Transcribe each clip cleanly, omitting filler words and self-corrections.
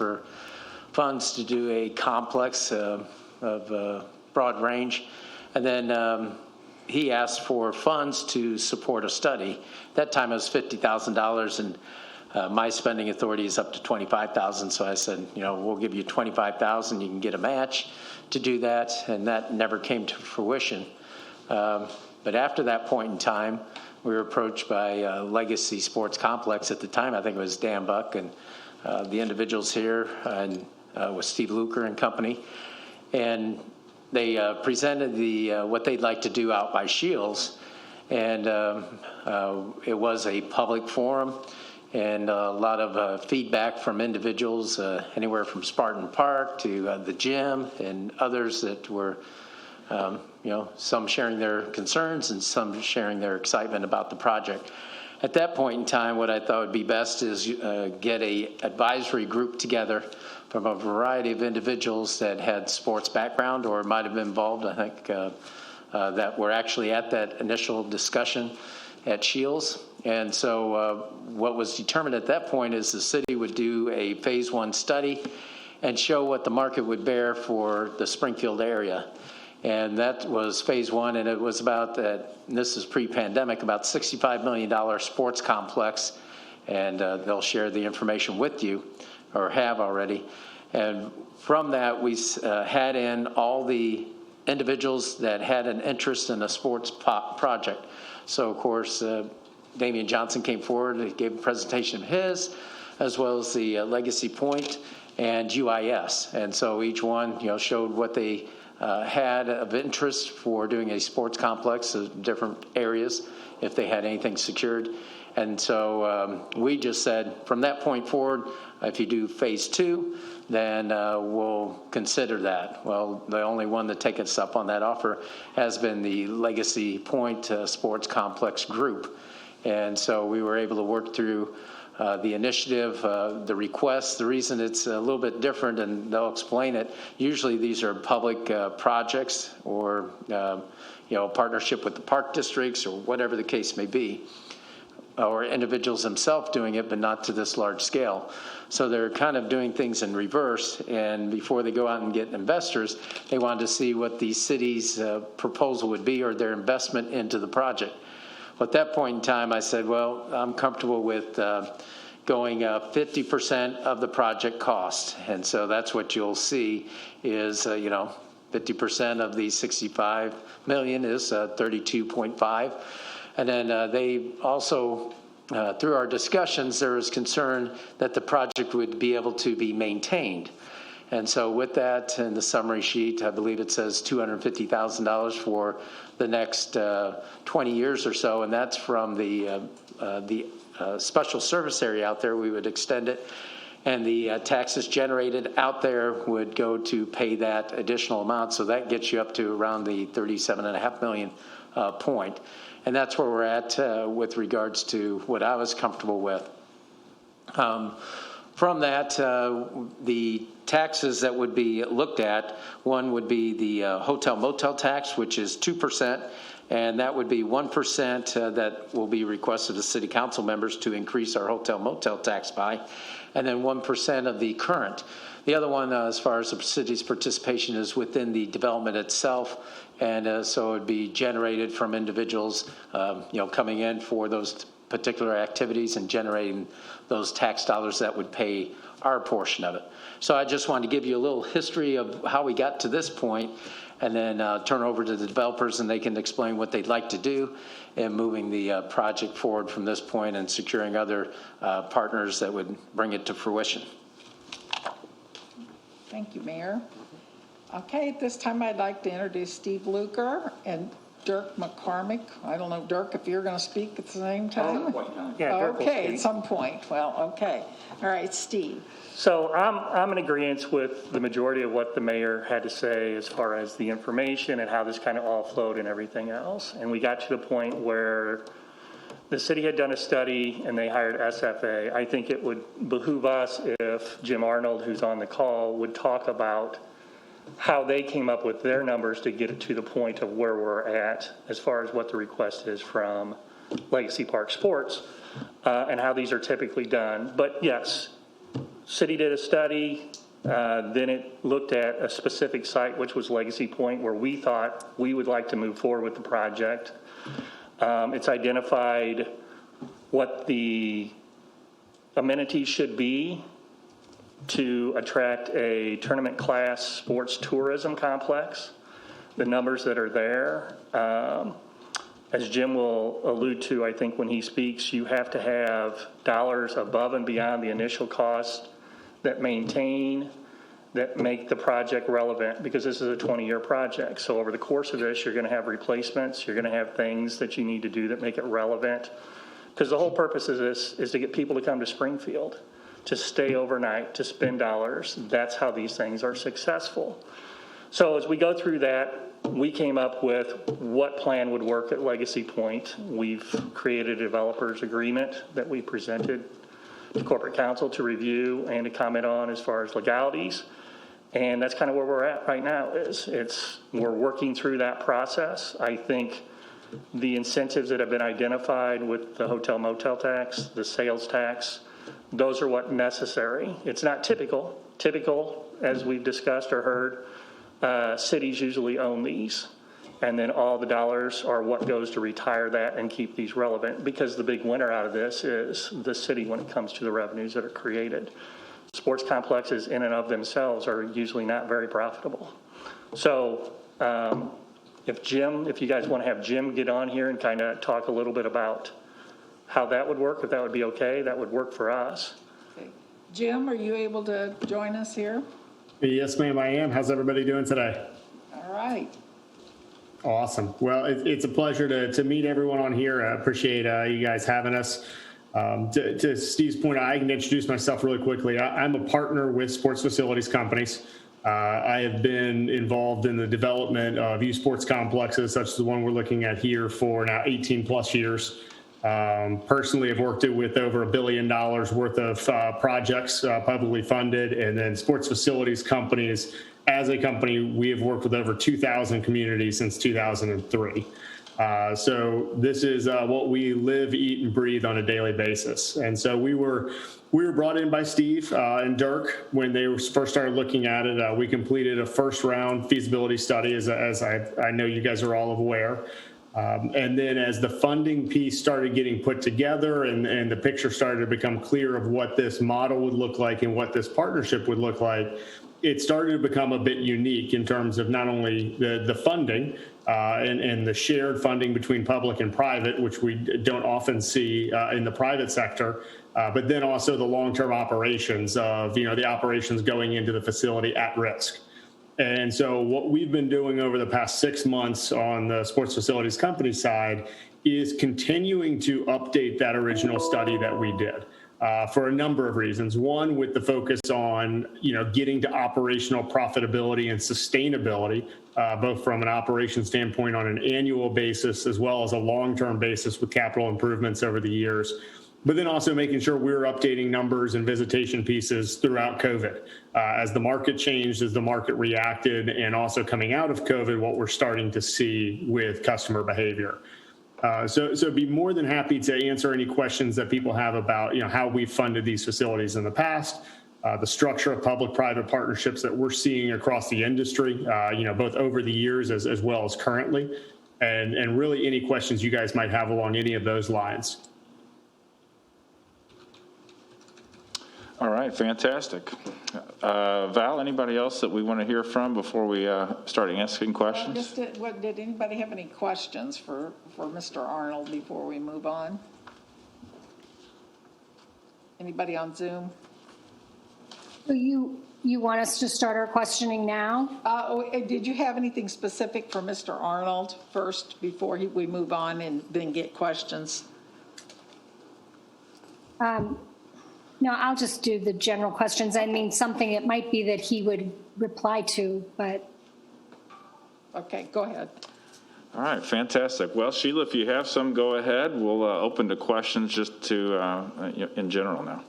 for funds to do a complex of broad range. And then he asked for funds to support a study. At that time it was $50,000, and my spending authority is up to $25,000. So I said, we'll give you $25,000. You can get a match to do that, and that never came to fruition. But after that point in time, we were approached by Legacy Sports Complex at the time. I think it was Dan Buck and the individuals here, and with Steve Luker and company, and they presented what they'd like to do out by Shields, and it was a public forum, and a lot of feedback from individuals, anywhere from Spartan Park to the gym, and others that were, some sharing their concerns and some sharing their excitement about the project. At that point in time, what I thought would be best is get a advisory group together from a variety of individuals that had sports background or might have been involved. I think that were actually at that initial discussion at Shields. And so what was determined at that point is the city would do a phase 1 study and show what the market would bear for the Springfield area. And that was phase 1, and it was about, and this is pre-pandemic, about $65 million sports complex, and they'll share the information with you, or have already. And from that, we had in all the individuals that had an interest in a sports project. So, of course, Damian Johnson came forward and gave a presentation of his, as well as the Legacy Point and UIS. And so each one, showed what they had of interest for doing a sports complex of different areas, if they had anything secured. And so we just said, from that point forward, if you do phase 2, then we'll consider that. Well, the only one to take us up on that offer has been the Legacy Point Sports Complex Group. And so we were able to work through the initiative, the request. The reason it's a little bit different, and they'll explain it, usually these are public projects or partnership with the park districts or whatever the case may be, or individuals themselves doing it, but not to this large scale. So they're kind of doing things in reverse, and before they go out and get investors, they wanted to see what the city's proposal would be or their investment into the project. At that point in time, I said, well, I'm comfortable with going 50% of the project cost. And so that's what you'll see is, 50% of the $65 million is 32.5. And then they also, through our discussions, there was concern that the project would be able to be maintained. And so with that, in the summary sheet, I believe it says $250,000 for the next 20 years or so, and that's from the special service area out there. We would extend it, and the taxes generated out there would go to pay that additional amount. So that gets you up to around the $37.5 million point. And that's where we're at with regards to what I was comfortable with. From that, the taxes that would be looked at, one would be the hotel motel tax, which is 2%, and that would be 1% that will be requested of city council members to increase our hotel motel tax by, and then 1% of the current. The other one, as far as the city's participation, is within the development itself, and so it would be generated from individuals, coming in for those particular activities and generating those tax dollars that would pay our portion of it. So I just wanted to give you a little history of how we got to this point, and then turn over to the developers, and they can explain what they'd like to do in moving the project forward from this point and securing other partners that would bring it to fruition. Thank you, Mayor. Okay, at this time I'd like to introduce Steve Luker and Dirk McCormick. I don't know, Dirk, if you're going to speak at the same time? Yeah, Dirk will okay, speak. at some point. Well, okay. All right, Steve. So I'm in agreement with the majority of what the mayor had to say as far as the information and how this kind of all flowed and everything else. And we got to the point where the city had done a study and they hired SFA. I think it would behoove us if Jim Arnold, who's on the call, would talk about how they came up with their numbers to get it to the point of where we're at as far as what the request is from Legacy Park Sports and how these are typically done. But yes, City did a study, then it looked at a specific site, which was Legacy Point, where we thought we would like to move forward with the project. It's identified what the amenities should be to attract a tournament class sports tourism complex, the numbers that are there. As Jim will allude to, I think when he speaks, you have to have dollars above and beyond the initial cost that maintain, that make the project relevant, because this is a 20-year project. So over the course of this, you're going to have replacements, you're going to have things that you need to do that make it relevant. Because the whole purpose of this is to get people to come to Springfield, to stay overnight, to spend dollars. That's how these things are successful. So as we go through that, we came up with what plan would work at Legacy Point. We've created a developer's agreement that we presented to corporate counsel to review and to comment on as far as legalities. And that's kind of where we're at right now. We're working through that process. I think the incentives that have been identified with the hotel motel tax, the sales tax, those are what necessary. It's not typical. Typical, as we've discussed or heard, cities usually own these, and then all the dollars are what goes to retire that and keep these relevant, because the big winner out of this is the city when it comes to the revenues that are created. Sports complexes in and of themselves are usually not very profitable. So if you guys want to have Jim get on here and kind of talk a little bit about how that would work, if that would be okay, that would work for us. Okay. Jim, are you able to join us here? Yes, ma'am, I am. How's everybody doing today? All right. Awesome. Well, it's a pleasure to meet everyone on here. I appreciate you guys having us. To Steve's point, I can introduce myself really quickly. I'm a partner with sports facilities companies. I have been involved in the development of youth sports complexes, such as the one we're looking at here, for now 18 plus years. Personally, I've worked with over $1 billion worth of projects, publicly funded, and then sports facilities companies. As a company, we have worked with over 2,000 communities since 2003. So this is what we live, eat, and breathe on a daily basis. And so we were brought in by Steve and Dirk when they first started looking at it. We completed a first round feasibility study, as I know you guys are all aware. And then as the funding piece started getting put together and the picture started to become clear of what this model would look like and what this partnership would look like, it started to become a bit unique in terms of not only the funding and the shared funding between public and private, which we don't often see in the private sector, but then also the long-term operations of, the operations going into the facility at risk. And so what we've been doing over the past 6 months on the sports facilities company side is continuing to update that original study that we did for a number of reasons. One, with the focus on, getting to operational profitability and sustainability, both from an operation standpoint on an annual basis, as well as a long-term basis with capital improvements over the years. But then also making sure we're updating numbers and visitation pieces throughout COVID. As the market changed, as the market reacted, and also coming out of COVID, what we're starting to see with customer behavior. So be more than happy to answer any questions that people have about, how we've funded these facilities in the past, the structure of public-private partnerships that we're seeing across the industry, both over the years as well as currently, and really any questions you guys might have along any of those lines. All right, fantastic. Val, anybody else that we want to hear from before we start asking questions? Did anybody have any questions for Mr. Arnold before we move on? Anybody on Zoom? So you want us to start our questioning now? Did you have anything specific for Mr. Arnold first before we move on and then get questions? No, I'll just do the general questions. I mean, something it might be that he would reply to, but. Okay, go ahead. All right, fantastic. Well, Sheila, if you have some, go ahead. We'll open to questions just to in general now.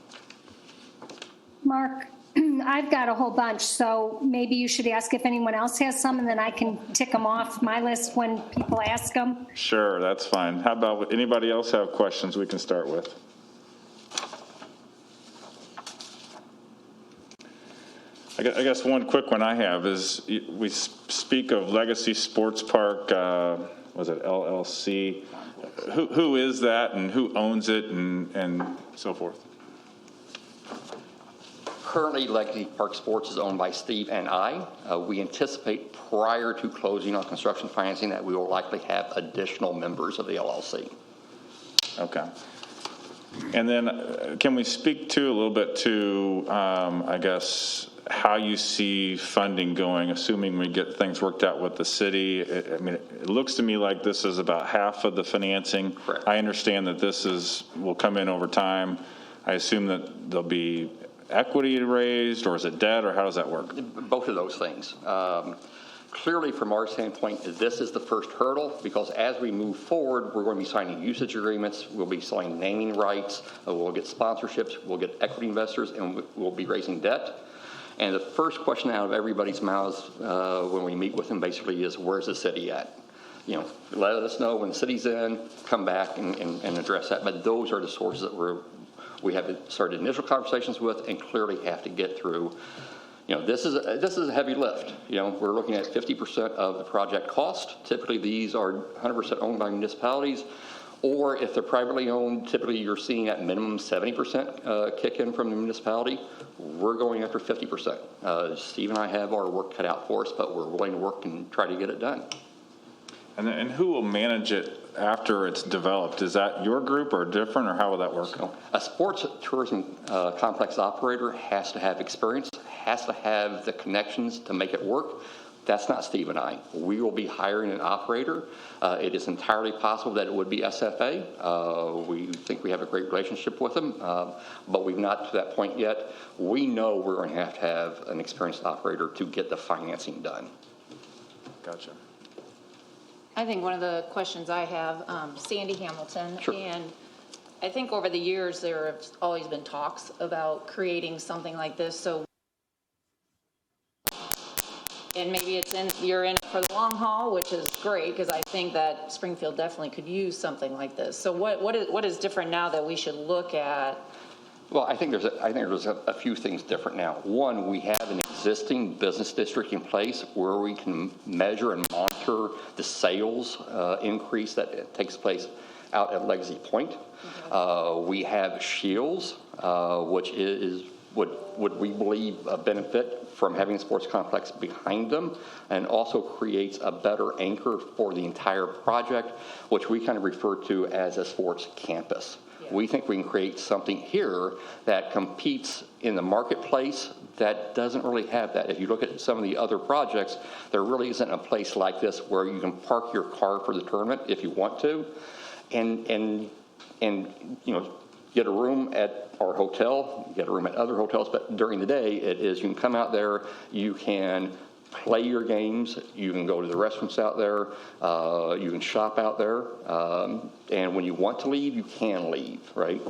Mark, I've got a whole bunch, so maybe you should ask if anyone else has some, and then I can tick them off my list when people ask them. Sure, that's fine. How about anybody else have questions we can start with? I guess one quick one I have is we speak of Legacy Sports Park, was it LLC? Who is that and who owns it and so forth? Currently, Legacy Park Sports is owned by Steve and I. We anticipate prior to closing on construction financing that we will likely have additional members of the LLC. Okay. And then can we speak to a little bit to, I guess, how you see funding going, assuming we get things worked out with the city? I mean, it looks to me like this is about half of the financing. Correct. I understand that will come in over time. I assume that there'll be equity raised, or is it debt, or how does that work? Both of those things. Clearly, from our standpoint, this is the first hurdle, because as we move forward, we're going to be signing usage agreements, we'll be selling naming rights, we'll get sponsorships, we'll get equity investors, and we'll be raising debt. And the first question out of everybody's mouths when we meet with them basically is, where's the city at? You know, let us know when the city's in, come back and address that. But those are the sources that we have started initial conversations with and clearly have to get through. You know, this is a heavy lift. You know, we're looking at 50% of the project cost. Typically, these are 100% owned by municipalities, or if they're privately owned, typically you're seeing at minimum 70% kick in from the municipality. We're going after 50%. Steve and I have our work cut out for us, but we're willing to work and try to get it done. And who will manage it after it's developed? Is that your group or different, or how will that work? So, a sports tourism complex operator has to have experience, has to have the connections to make it work. That's not Steve and I. We will be hiring an operator. It is entirely possible that it would be SFA. We think we have a great relationship with them, but we've not to that point yet. We know we're going to have an experienced operator to get the financing done. Gotcha. I think one of the questions I have, Sandy Hamilton, Sure. And I think over the years there have always been talks about creating something like this. So, and maybe you're in it for the long haul, which is great, because I think that Springfield definitely could use something like this. So what is different now that we should look at? Well, I think there's a few things different now. One, we have an existing business district in place where we can measure and monitor the sales increase that takes place out at Legacy Point. We have Shields, which would we believe benefit from having a sports complex behind them, and also creates a better anchor for the entire project, which we kind of refer to as a sports campus. We think we can create something here that competes in the marketplace that doesn't really have that. If you look at some of the other projects, there really isn't a place like this where you can park your car for the tournament if you want to, and you know, get a room at our hotel, get a room at other hotels. But during the day, it is you can come out there, you can play your games, you can go to the restaurants out there, you can shop out there, and when you want to leave, you can leave, right?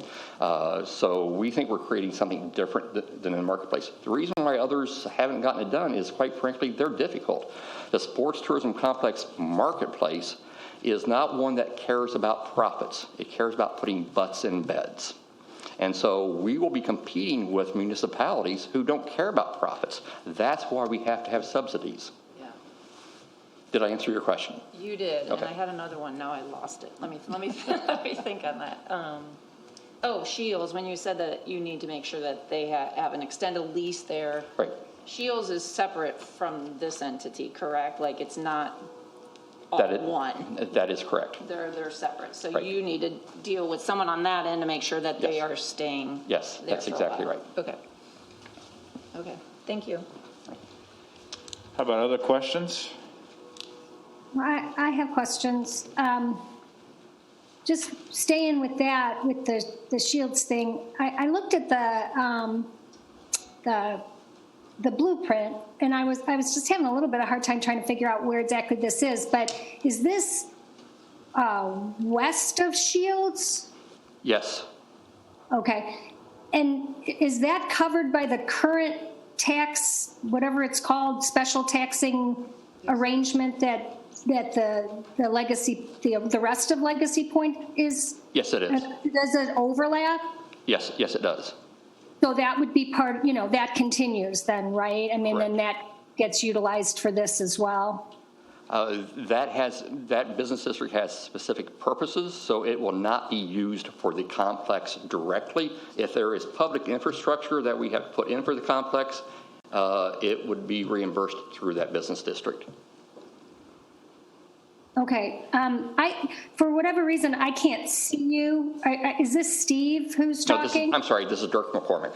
So we think we're creating something different than in the marketplace. The reason why others haven't gotten it done is, quite frankly, they're difficult. The sports tourism complex marketplace is not one that cares about profits. It cares about putting butts in beds. And so we will be competing with municipalities who don't care about profits. That's why we have to have subsidies. Yeah. Did I answer your question? You did, Okay. and I had another one. Now I lost it. Let me let me think on that. Shields. When you said that you need to make sure that they have an extended lease there. Right. Shields is separate from this entity, correct? Like it's not all one. That is correct. They're separate. So Right. you need to deal with someone on that end to make sure that they Yes. are staying. Yes, there that's for a exactly while. right. Okay. Okay. Thank you. How about other questions? I have questions. Just staying with that, with the Shields thing, I looked at the blueprint, and I was just having a little bit of hard time trying to figure out where exactly this is. But is this west of Shields? Yes. Okay. And is that covered by the current tax, whatever it's called, special taxing arrangement that the Legacy, the rest of Legacy Point is? Yes, it is. Does it overlap? Yes, it does. So that would be part, that continues then, right? I mean, then that gets utilized for this as well. That business district has specific purposes, so it will not be used for the complex directly. If there is public infrastructure that we have put in for the complex, it would be reimbursed through that business district. Okay. For whatever reason, I can't see you. Is this Steve who's talking? I'm sorry, this is Dirk McCormick.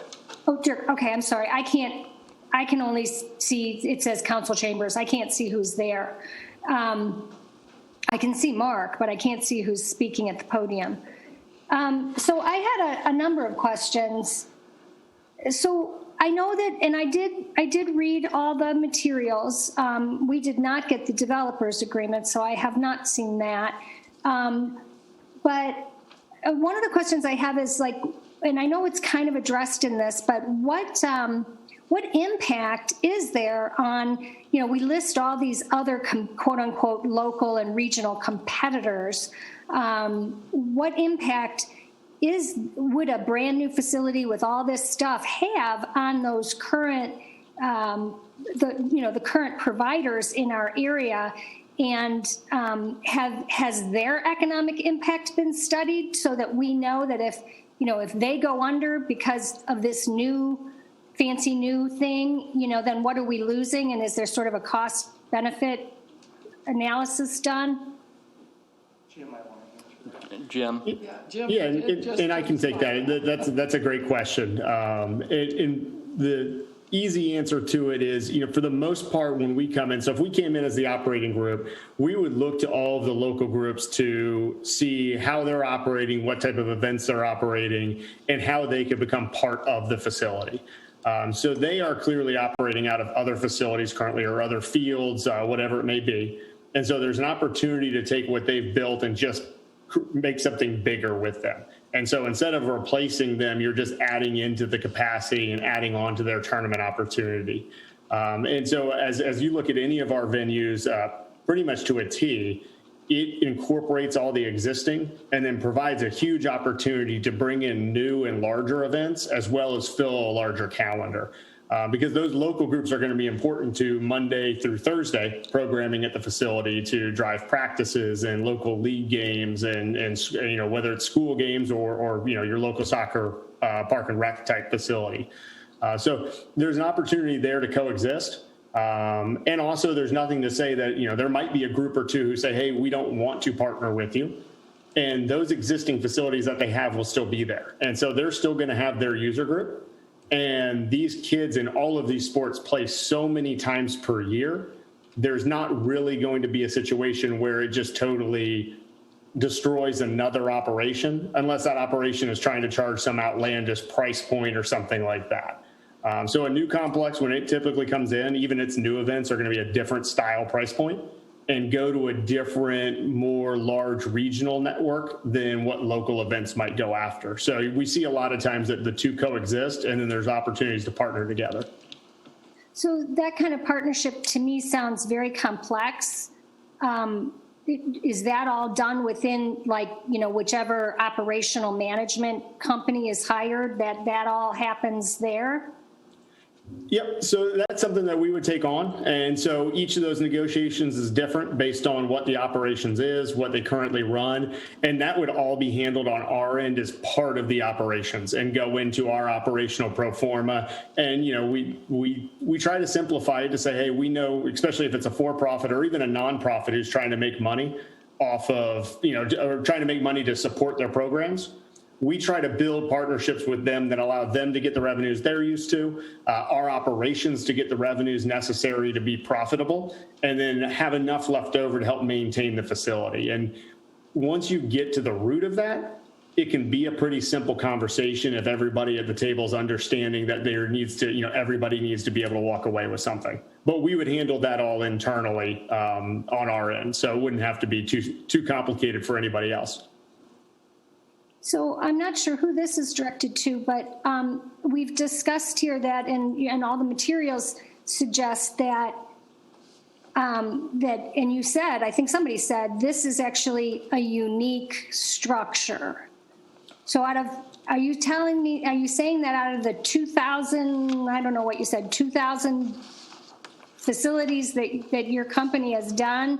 Oh, Dirk. Okay, I'm sorry. I can only see, it says council chambers. I can't see who's there. I can see Mark, but I can't see who's speaking at the podium. So I had a number of questions. So I know that, and I did read all the materials. We did not get the developers agreement, so I have not seen that. But one of the questions I have is like, and I know it's kind of addressed in this, but what impact is there on, we list all these other quote unquote local and regional competitors. What impact would a brand new facility with all this stuff have on those current, the current providers in our area? And has their economic impact been studied so that we know that if they go under because of this fancy new thing, then what are we losing? And is there sort of a cost benefit analysis done? Jim? Jim, Yeah, and I can take that. That's a great question. And the easy answer to it is, for the most part, when we come in, so if we came in as the operating group, we would look to all of the local groups to see how they're operating, what type of events they're operating, and how they could become part of the facility. So they are clearly operating out of other facilities currently or other fields, whatever it may be. And so there's an opportunity to take what they've built and just make something bigger with them. And so instead of replacing them, you're just adding into the capacity and adding on to their tournament opportunity. And so as you look at any of our venues, pretty much to a T, it incorporates all the existing and then provides a huge opportunity to bring in new and larger events as well as fill a larger calendar. Because those local groups are going to be important to Monday through Thursday programming at the facility to drive practices and local league games and whether it's school games or your local soccer park and rec type facility. So there's an opportunity there to coexist. And also there's nothing to say that, there might be a group or two who say, hey, we don't want to partner with you. And those existing facilities that they have will still be there. And so they're still going to have their user group. And these kids in all of these sports play so many times per year. There's not really going to be a situation where it just totally destroys another operation unless that operation is trying to charge some outlandish price point or something like that. So a new complex, when it typically comes in, even its new events are going to be a different style price point and go to a different, more large regional network than what local events might go after. So we see a lot of times that the two coexist and then there's opportunities to partner together. So that kind of partnership to me sounds very complex. Is that all done within whichever operational management company is hired, that all happens there? Yep. So that's something that we would take on. And so each of those negotiations is different based on what the operations is, what they currently run. And that would all be handled on our end as part of the operations and go into our operational pro forma. And, we try to simplify it to say, hey, we know, especially if it's a for-profit or even a nonprofit who's trying to make money off of, or trying to make money to support their programs. We try to build partnerships with them that allow them to get the revenues they're used to, our operations to get the revenues necessary to be profitable, and then have enough left over to help maintain the facility. And once you get to the root of that, it can be a pretty simple conversation if everybody at the table is understanding that there needs to, everybody needs to be able to walk away with something. But we would handle that all internally on our end, so it wouldn't have to be too complicated for anybody else. So I'm not sure who this is directed to, but we've discussed here that, and all the materials suggest that, and you said, I think somebody said, this is actually a unique structure. So are you saying that out of the 2,000, I don't know what you said, 2,000 facilities that your company has done,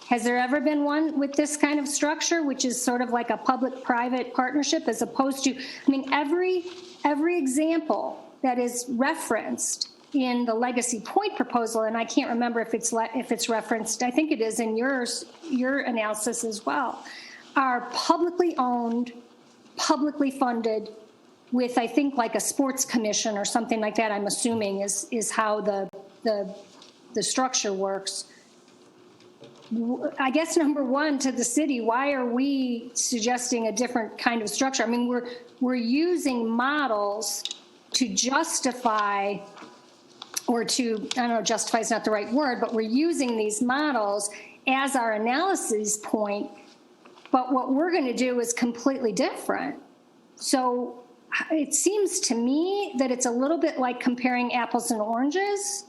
has there ever been one with this kind of structure, which is sort of like a public-private partnership, as opposed to, I mean, every example that is referenced in the Legacy Point proposal, and I can't remember if it's referenced, I think it is in your analysis as well, are publicly owned, publicly funded, with, I think, like a sports commission or something like that, I'm assuming is how the structure works. I guess number one, to the city, why are we suggesting a different kind of structure? I mean, we're using models to justify, or to, I don't know, justify is not the right word, but we're using these models as our analysis point, but what we're going to do is completely different. So it seems to me that it's a little bit like comparing apples and oranges.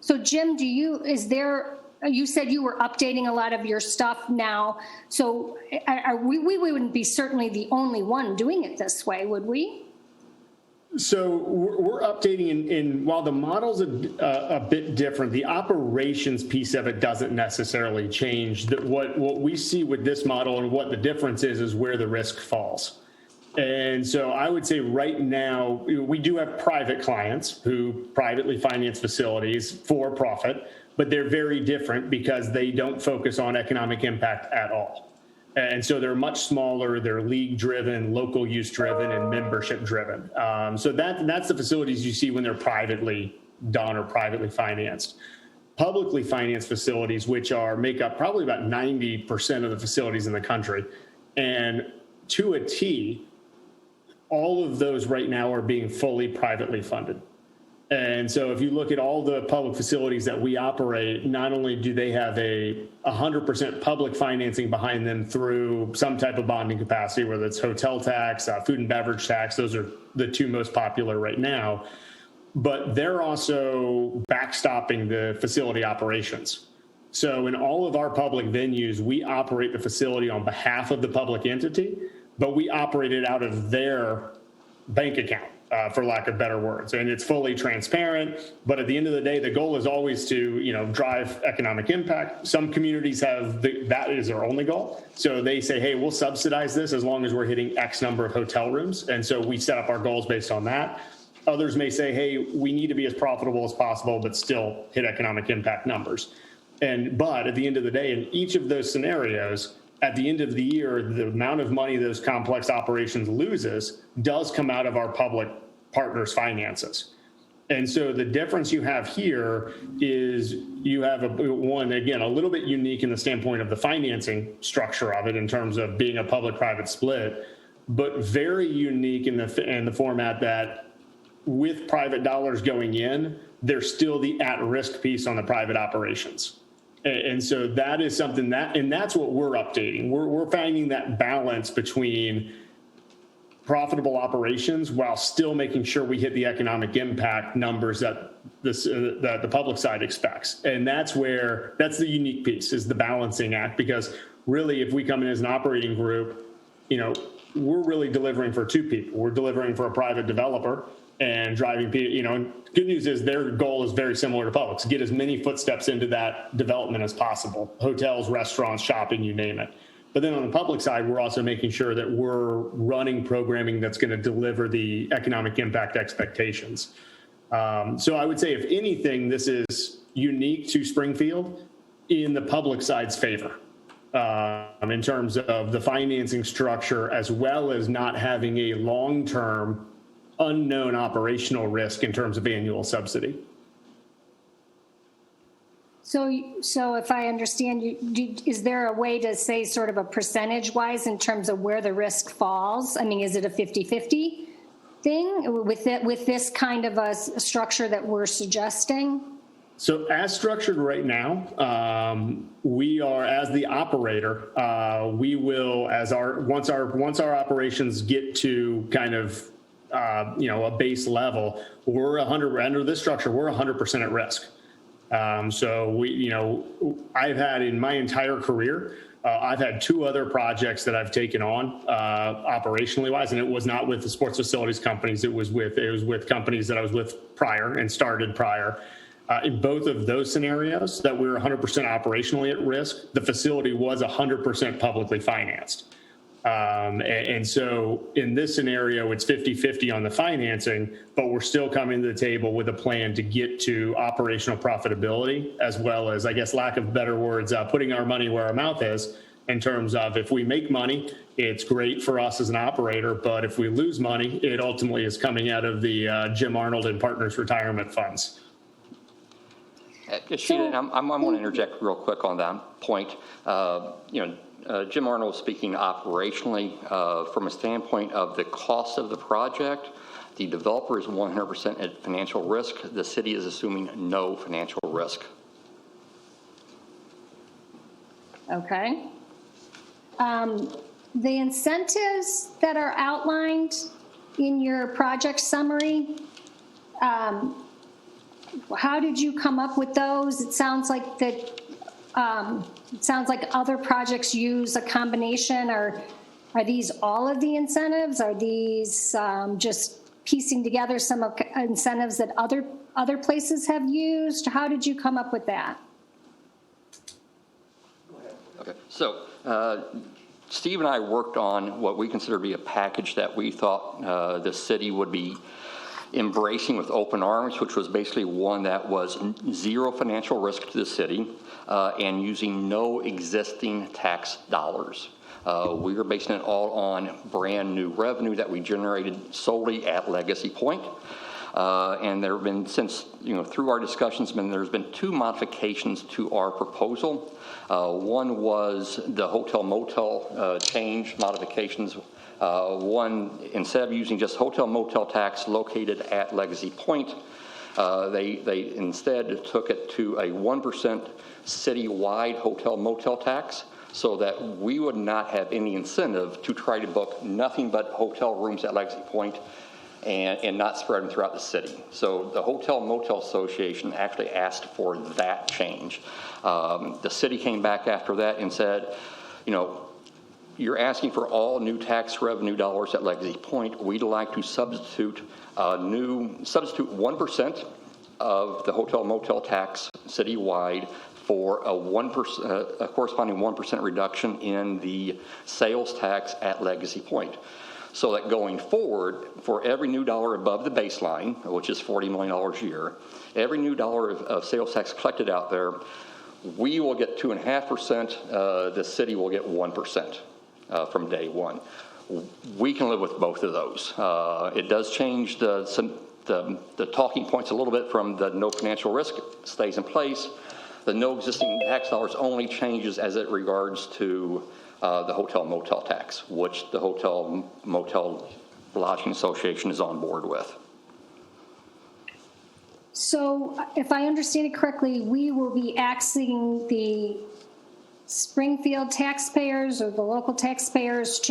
So Jim, you said you were updating a lot of your stuff now. So we wouldn't be certainly the only one doing it this way, would we? So we're updating in while the model's a bit different, the operations piece of it doesn't necessarily change. What we see with this model and what the difference is where the risk falls. And so I would say right now, we do have private clients who privately finance facilities for profit, but they're very different because they don't focus on economic impact at all. And so they're much smaller, they're league-driven, local use-driven, and membership-driven. So that's the facilities you see when they're privately done or privately financed. Publicly financed facilities, which make up probably about 90% of the facilities in the country, and to a T, all of those right now are being fully privately funded. And so if you look at all the public facilities that we operate, not only do they have 100% public financing behind them through some type of bonding capacity, whether it's hotel tax, food and beverage tax, those are the two most popular right now, but they're also backstopping the facility operations. So in all of our public venues, we operate the facility on behalf of the public entity, but we operate it out of their bank account. For lack of better words, and it's fully transparent. But at the end of the day, the goal is always to, drive economic impact. Some communities have that is their only goal. So they say, hey, we'll subsidize this as long as we're hitting X number of hotel rooms. And so we set up our goals based on that. Others may say, hey, we need to be as profitable as possible, but still hit economic impact numbers. But at the end of the day, in each of those scenarios, at the end of the year, the amount of money those complex operations loses does come out of our public partners' finances. And so the difference you have here is you have one, again, a little bit unique in the standpoint of the financing structure of it in terms of being a public-private split, but very unique in the format that with private dollars going in, there's still the at-risk piece on the private operations. And so that is something and that's what we're updating. We're finding that balance between profitable operations while still making sure we hit the economic impact numbers that the public side expects. And that's the unique piece, is the balancing act, because really if we come in as an operating group, we're really delivering for two people. We're delivering for a private developer and driving people, good news is their goal is very similar to public's, get as many footsteps into that development as possible, hotels, restaurants, shopping, you name it. But then on the public side, we're also making sure that we're running programming that's going to deliver the economic impact expectations. So I would say, if anything, this is unique to Springfield in the public side's favor in terms of the financing structure, as well as not having a long-term unknown operational risk in terms of annual subsidy. So if I understand you, is there a way to say sort of a percentage-wise in terms of where the risk falls? I mean, is it a 50-50 thing with this kind of a structure that we're suggesting? So as structured right now, we are, as the operator, we will, once our operations get to kind of a base level, we're under this structure, we're 100% at risk. So I've had in my entire career I've had 2 other projects that I've taken on operationally wise, and it was not with the sports facilities companies. It was with companies that I was with prior and started prior. In both of those scenarios that we were 100% operationally at risk, the facility was 100% publicly financed. And so in this scenario, it's 50-50 on the financing, but we're still coming to the table with a plan to get to operational profitability, as well as, I guess, lack of better words, putting our money where our mouth is, in terms of if we make money, it's great for us as an operator, but if we lose money, it ultimately is coming out of the Jim Arnold and Partners retirement funds. Sheila, I'm going to interject real quick on that point. Jim Arnold speaking operationally from a standpoint of the cost of the project. The developer is 100% at financial risk. The city is assuming no financial risk. Okay. The incentives that are outlined in your project summary, how did you come up with those? It sounds like that. It sounds like other projects use a combination. Are these all of the incentives? Are these just piecing together some of incentives that other places have used? How did you come up with that? Okay, so Steve and I worked on what we consider to be a package that we thought the city would be embracing with open arms, which was basically one that was zero financial risk to the city and using no existing tax dollars. We were basing it all on brand new revenue that we generated solely at Legacy Point. And there have been, since, through our discussions, there's been 2 modifications to our proposal. One was the hotel motel change modifications. One, instead of using just hotel motel tax located at Legacy Point, they instead took it to a 1% citywide hotel motel tax, so that we would not have any incentive to try to book nothing but hotel rooms at Legacy Point and not spread them throughout the city. So the Hotel Motel Association actually asked for that change. The city came back after that and said, you're asking for all new tax revenue dollars at Legacy Point. We'd like to substitute 1% of the hotel motel tax citywide for a corresponding 1% reduction in the sales tax at Legacy Point. So that going forward, for every new dollar above the baseline, which is $40 million a year, every new dollar of sales tax collected out there, we will get 2.5%, the city will get 1%. From day one. We can live with both of those. It does change the talking points a little bit from the no financial risk stays in place. The no existing tax dollars only changes as it regards to the hotel motel tax, which the Hotel Motel Lodging Association is on board with. So if I understand it correctly, we will be asking the Springfield taxpayers or the local taxpayers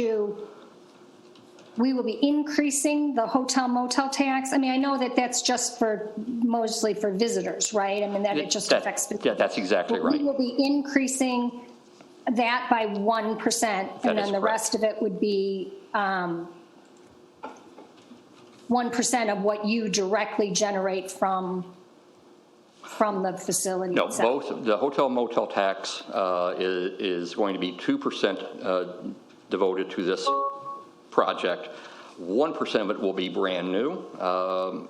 we will be increasing the hotel motel tax. I mean, I know that that's just mostly for visitors, right? I mean, that it just affects visitors. Yeah, that's exactly right. We will be increasing that by 1%, and then the rest of it would be 1% of what you directly generate from the facility No, itself. both the hotel motel tax is going to be 2% devoted to this project. 1% of it will be brand new,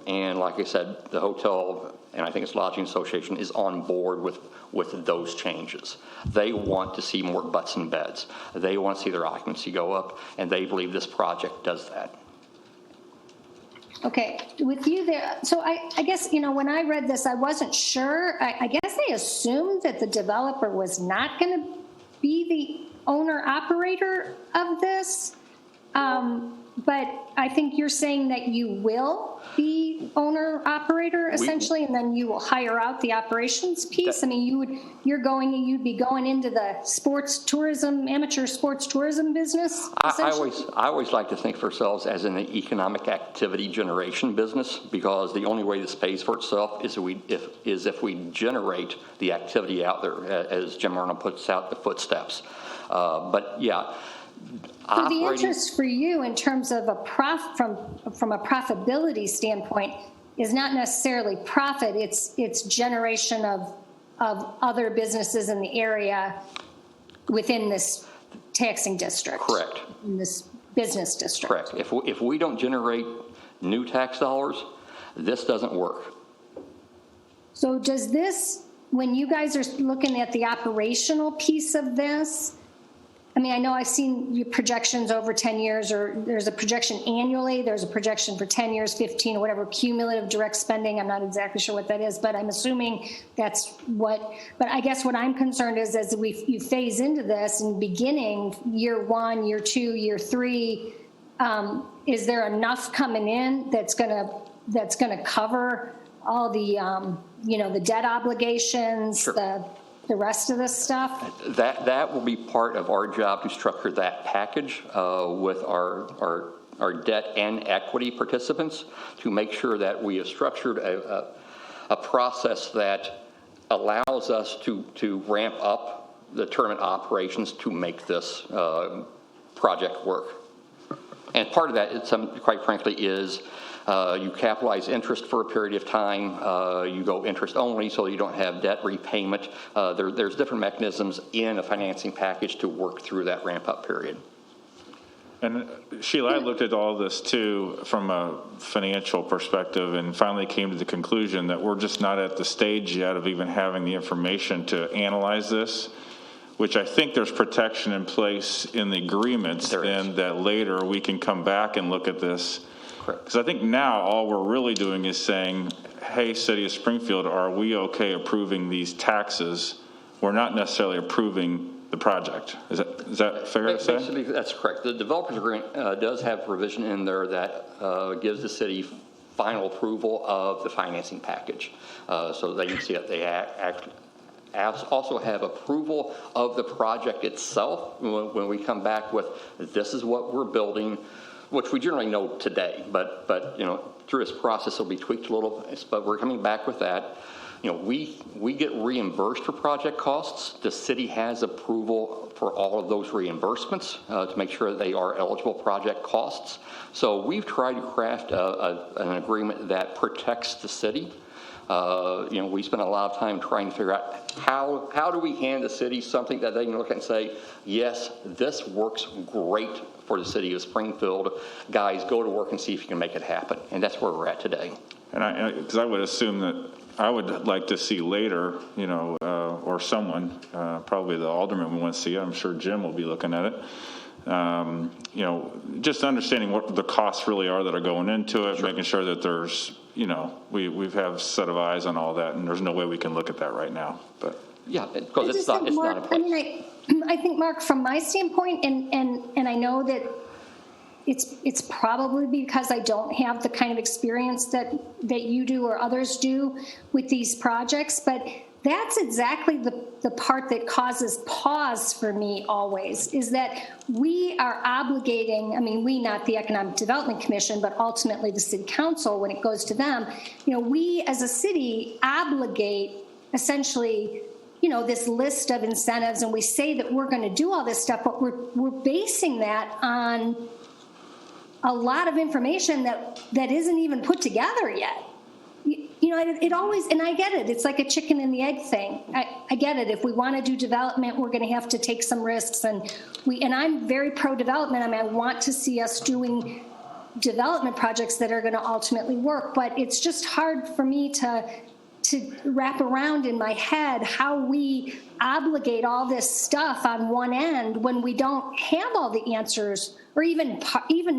and like I said, the hotel and I think it's Lodging Association is on board with those changes. They want to see more butts and beds. They want to see their occupancy go up, and they believe this project does that. Okay, with you there, so I guess, when I read this, I wasn't sure. I guess I assumed that the developer was not going to be the owner-operator of this. But I think you're saying that you will be owner-operator essentially, and then you will hire out the operations piece? I mean, you'd be going into the sports tourism, amateur sports tourism business, essentially? I always like to think of ourselves as an economic activity generation business, because the only way this pays for itself is if we generate the activity out there, as Jim Arnold puts out the footsteps. But yeah. So the interest for you in terms of from a profitability standpoint is not necessarily profit, it's generation of other businesses in the area within this taxing district. Correct. In this business district. Correct. If we don't generate new tax dollars, this doesn't work. So does this, when you guys are looking at the operational piece of this, I mean, I know I've seen your projections over 10 years, or there's a projection annually, there's a projection for 10 years, 15, or whatever, cumulative direct spending. I'm not exactly sure what that is, but I'm assuming that's what, but I guess what I'm concerned is as you phase into this in beginning, year 1, year 2, year 3, is there enough coming in that's gonna cover all the, the debt obligations, Sure. the rest of this stuff? That will be part of our job to structure that package with our debt and equity participants to make sure that we have structured a process that allows us to ramp up the tournament operations to make this project work. And part of that, quite frankly, is you capitalize interest for a period of time. You go interest only, so you don't have debt repayment. There's different mechanisms in a financing package to work through that ramp-up period. And Sheila, I looked at all this too from a financial perspective and finally came to the conclusion that we're just not at the stage yet of even having the information to analyze this, which I think there's protection in place in the agreements then that later we can come back and look at this. Because I think now all we're really doing is saying, hey, City of Springfield, are we okay approving these taxes? We're not necessarily approving the project. Is that fair to say? Basically, that's correct. The developer's agreement does have a provision in there that gives the city final approval of the financing package. So they can see that they also have approval of the project itself when we come back with, this is what we're building, which we generally know today, but through this process it'll be tweaked a little, but we're coming back with that. We get reimbursed for project costs. The city has approval for all of those reimbursements to make sure that they are eligible project costs. So we've tried to craft an agreement that protects the city. We spend a lot of time trying to figure out how do we hand the city something that they can look at and say, yes, this works great for the city of Springfield. Guys, go to work and see if you can make it happen. And that's where we're at today. And because I would assume that I would like to see later, or someone, probably the alderman will want to see it. I'm sure Jim will be looking at it. Just understanding what the costs really are that are going into it, sure. Making sure that there's, we have a set of eyes on all that, and there's no way we can look at that right now. But yeah, because it's not a place. I mean, I think, Mark, from my standpoint, and I know that it's probably because I don't have the kind of experience that you do or others do with these projects, but that's exactly the part that causes pause for me always, is that we are obligating, we, not the Economic Development Commission, but ultimately the City Council, when it goes to them, we as a city obligate essentially this list of incentives, and we say that we're going to do all this stuff, but we're basing that on a lot of information that isn't even put together yet. It always, and I get it, it's like a chicken and the egg thing. I get it. If we want to do development, we're going to have to take some risks, and I'm very pro-development. I want to see us doing development projects that are going to ultimately work, but it's just hard for me to wrap around in my head how we obligate all this stuff on one end when we don't have all the answers, or even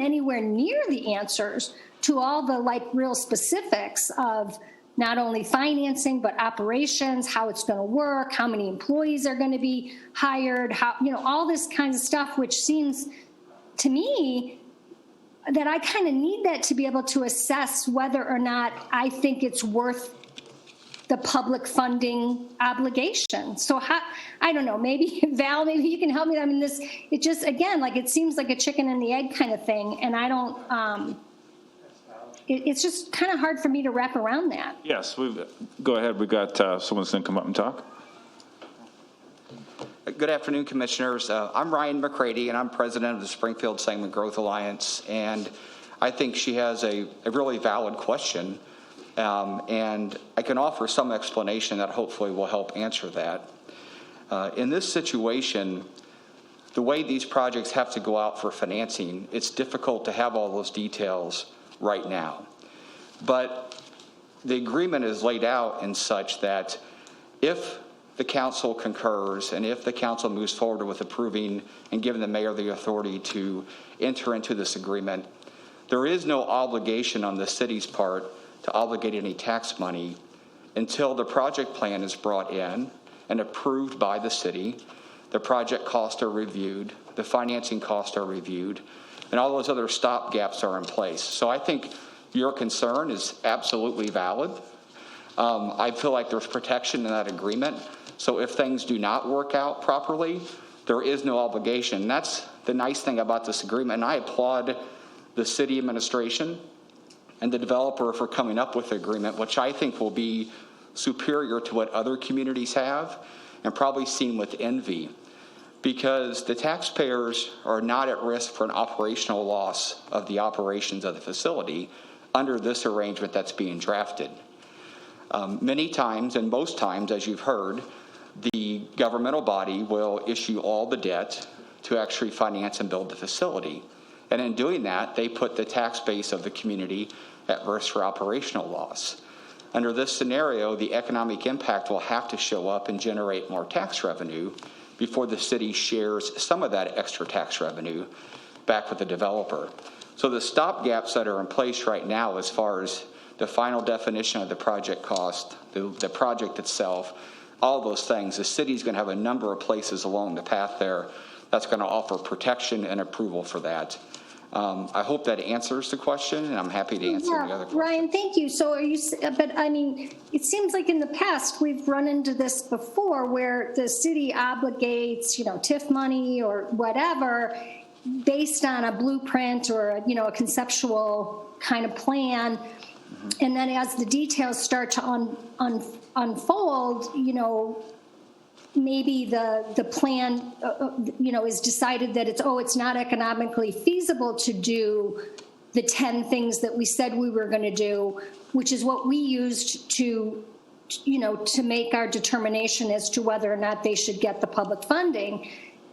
anywhere near the answers to all the real specifics of not only financing but operations, how it's going to work, how many employees are going to be hired, how all this kind of stuff, which seems to me that I kind of need that to be able to assess whether or not I think it's worth the public funding obligation. So I don't know, maybe Val, maybe you can help me. I mean, it just, again, like it seems like a chicken and the egg kind of thing. And I don't, it's just kind of hard for me to wrap around that. Yes, go ahead. We got someone's going to come up and talk. Good afternoon, Commissioners. I'm Ryan McCready, and I'm president of the Springfield Segment Growth Alliance. And I think she has a really valid question, and I can offer some explanation that hopefully will help answer that. In this situation, the way these projects have to go out for financing, it's difficult to have all those details right now. But the agreement is laid out in such that if the council concurs, and if the council moves forward with approving and giving the mayor the authority to enter into this agreement, there is no obligation on the city's part to obligate any tax money until the project plan is brought in and approved by the city, the project costs are reviewed, the financing costs are reviewed, and all those other stopgaps are in place. So I think your concern is absolutely valid. I feel like there's protection in that agreement. So if things do not work out properly, there is no obligation. And that's the nice thing about this agreement. And I applaud the city administration and the developer for coming up with the agreement, which I think will be superior to what other communities have and probably seen with envy, because the taxpayers are not at risk for an operational loss of the operations of the facility under this arrangement that's being drafted. Many times, and most times, as you've heard, the governmental body will issue all the debt to actually finance and build the facility. And in doing that, they put the tax base of the community at risk for operational loss. Under this scenario, the economic impact will have to show up and generate more tax revenue before the city shares some of that extra tax revenue back with the developer. So the stopgaps that are in place right now, as far as the final definition of the project cost, the project itself, all those things, the city's going to have a number of places along the path there that's going to offer protection and approval for that. I hope that answers the question, and I'm happy to answer the other questions. Ryan, thank you. So are you, but I mean, it seems like in the past we've run into this before where the city obligates, TIF money or whatever based on a blueprint or, a conceptual kind of plan. And then as the details start to unfold, maybe the plan, is decided that it's not economically feasible to do the 10 things that we said we were going to do, which is what we used to make our determination as to whether or not they should get the public funding.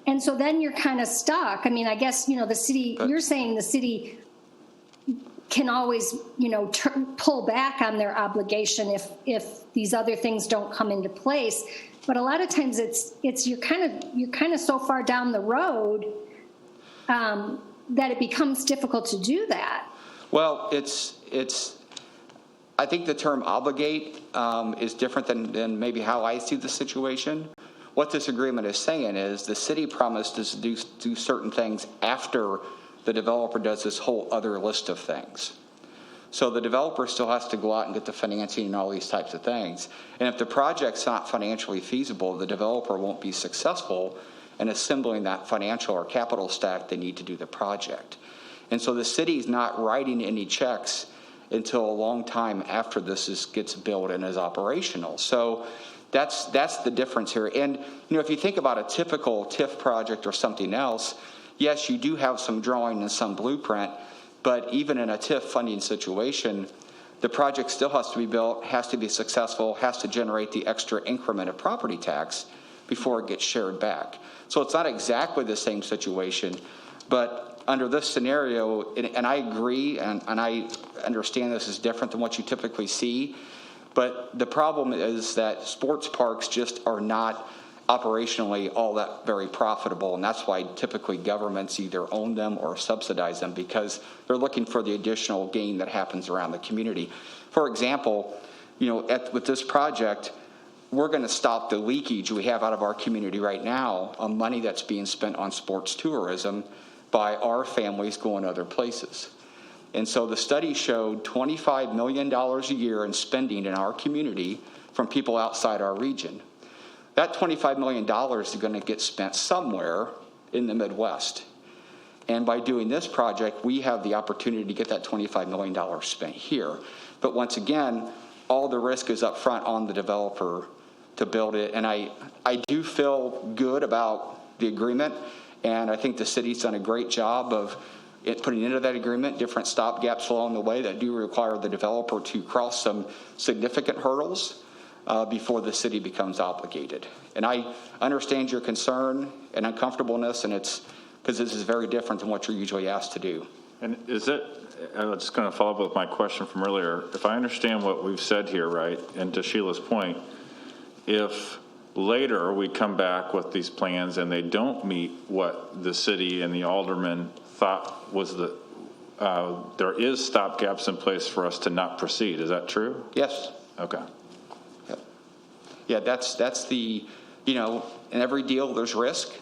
And so then you're kind of stuck. I mean, I guess, the city, you're saying the city can always, pull back on their obligation if these other things don't come into place. But a lot of times it's you're kind of so far down the road that it becomes difficult to do that. Well, I think the term obligate is different than maybe how I see the situation. What this agreement is saying is the city promised to do certain things after the developer does this whole other list of things. So the developer still has to go out and get the financing and all these types of things. And if the project's not financially feasible, the developer won't be successful in assembling that financial or capital stack they need to do the project. And so the city's not writing any checks until a long time after this gets built and is operational. So that's the difference here. And if you think about a typical TIF project or something else, yes, you do have some drawing and some blueprint, but even in a TIF funding situation, the project still has to be built, has to be successful, has to generate the extra increment of property tax before it gets shared back. So it's not exactly the same situation, but under this scenario, and I agree, and I understand this is different than what you typically see, but the problem is that sports parks just are not operationally all that very profitable, and that's why typically governments either own them or subsidize them, because they're looking for the additional gain that happens around the community. For example, with this project, we're going to stop the leakage we have out of our community right now on money that's being spent on sports tourism by our families going other places. And so the study showed $25 million a year in spending in our community from people outside our region. That $25 million is going to get spent somewhere in the Midwest. And by doing this project, we have the opportunity to get that $25 million spent here. But once again, all the risk is up front on the developer to build it. And I do feel good about the agreement. And I think the city's done a great job of putting into that agreement different stopgaps along the way that do require the developer to cross some significant hurdles before the city becomes obligated. And I understand your concern and uncomfortableness, and it's because this is very different than what you're usually asked to do. And is it, I'm just going to follow up with my question from earlier. If I understand what we've said here, right, and to Sheila's point, if later we come back with these plans and they don't meet what the city and the alderman thought was there is stopgaps in place for us to not proceed. Is that true? Yes. Okay. Yeah, that's the, in every deal there's risk.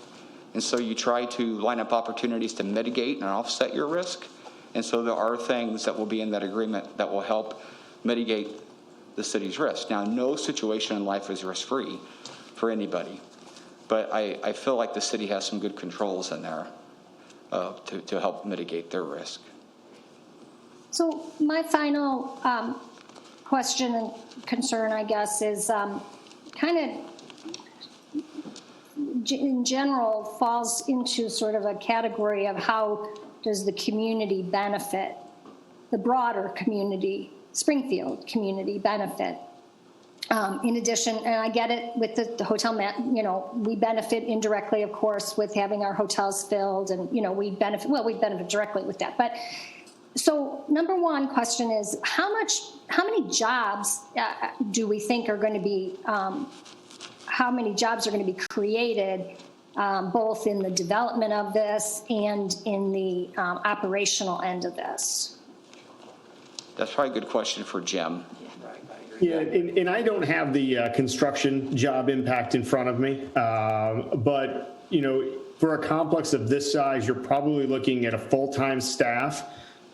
And so you try to line up opportunities to mitigate and offset your risk. And so there are things that will be in that agreement that will help mitigate the city's risk. Now, no situation in life is risk-free for anybody. But I feel like the city has some good controls in there to help mitigate their risk. So my final question and concern, I guess, is kind of in general falls into sort of a category of how does the community benefit, the broader community, Springfield community benefit. In addition, and I get it with the hotel, we benefit indirectly, of course, with having our hotels filled, and, we benefit directly with that. But so number one question is, how many jobs do we think are going to be, how many jobs are going to be created, both in the development of this and in the operational end of this? That's probably a good question for Jim. Yeah, and I don't have the construction job impact in front of me, but, for a complex of this size, you're probably looking at a full-time staff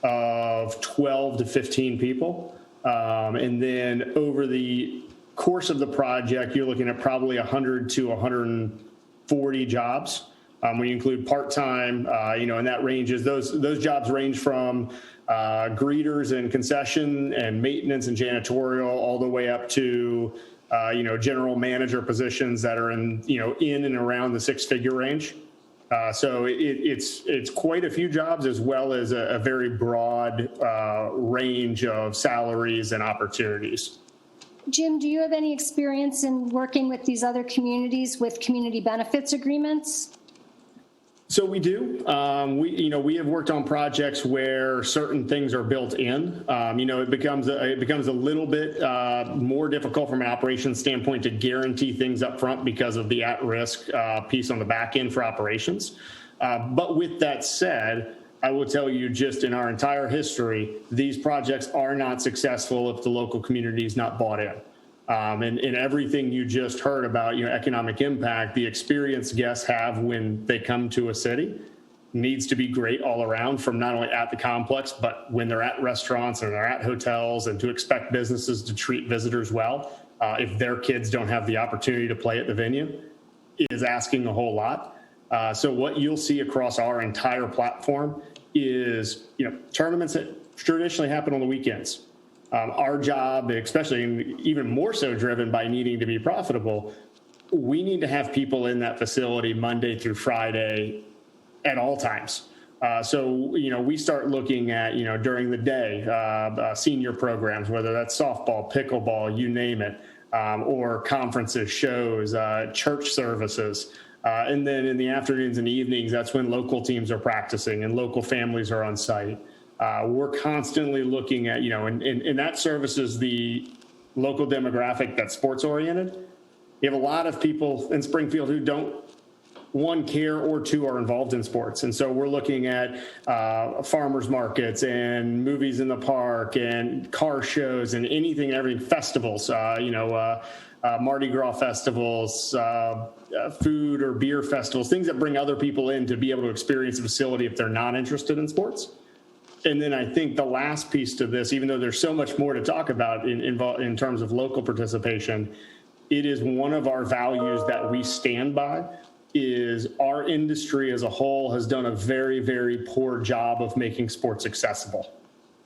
of 12 to 15 people. And then over the course of the project, you're looking at probably 100 to 140 jobs. When you include part-time, and that ranges, those jobs range from greeters and concession and maintenance and janitorial all the way up to, general manager positions that are in and around the six-figure range. So it's quite a few jobs, as well as a very broad range of salaries and opportunities. Jim, do you have any experience in working with these other communities with community benefits agreements? So we do. We have worked on projects where certain things are built in. It becomes a little bit more difficult from an operations standpoint to guarantee things up front because of the at-risk piece on the back end for operations. But with that said, I will tell you, just in our entire history, these projects are not successful if the local community is not bought in. And everything you just heard about, economic impact, the experience guests have when they come to a city needs to be great all around, from not only at the complex, but when they're at restaurants and they're at hotels, and to expect businesses to treat visitors well. If their kids don't have the opportunity to play at the venue, is asking a whole lot. So what you'll see across our entire platform is, tournaments that traditionally happen on the weekends. Our job, especially even more so driven by needing to be profitable, we need to have people in that facility Monday through Friday at all times. So we start looking at, during the day, senior programs, whether that's softball, pickleball, you name it, or conferences, shows, church services. And then in the afternoons and evenings, that's when local teams are practicing and local families are on site. We're constantly looking at, and that services the local demographic that's sports oriented. You have a lot of people in Springfield who don't, one, care, or two, are involved in sports. And so we're looking at farmers markets and movies in the park and car shows and anything and everything, festivals, Mardi Gras festivals, food or beer festivals, things that bring other people in to be able to experience the facility if they're not interested in sports. And then I think the last piece to this, even though there's so much more to talk about in terms of local participation, it is one of our values that we stand by. Is our industry as a whole has done a very, very poor job of making sports accessible.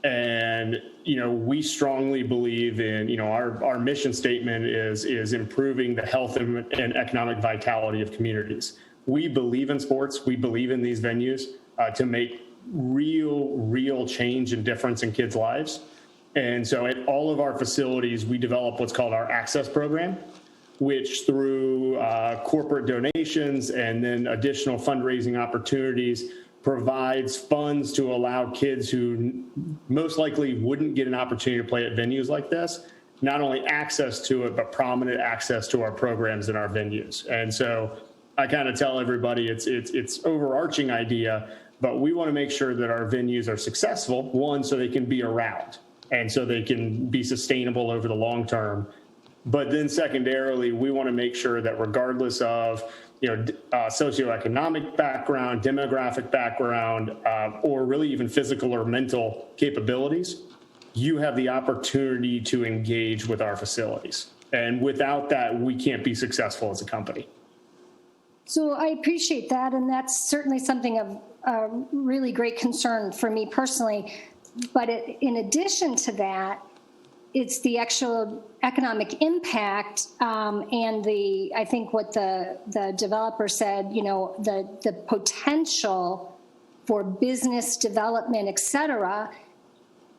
And, we strongly believe in, our mission statement is improving the health and economic vitality of communities. We believe in sports. We believe in these venues to make real change and difference in kids' lives. And so at all of our facilities, we develop what's called our access program, which through corporate donations and then additional fundraising opportunities provides funds to allow kids who most likely wouldn't get an opportunity to play at venues like this, not only access to it, but prominent access to our programs and our venues. And so I kind of tell everybody it's overarching idea, but we want to make sure that our venues are successful, one, so they can be around and so they can be sustainable over the long term. But then secondarily, we want to make sure that regardless of socioeconomic background, demographic background, or really even physical or mental capabilities, you have the opportunity to engage with our facilities. And without that, we can't be successful as a company. So I appreciate that, and that's certainly something of really great concern for me personally. But in addition to that, it's the actual economic impact and I think what the developer said, the potential for business development, et cetera.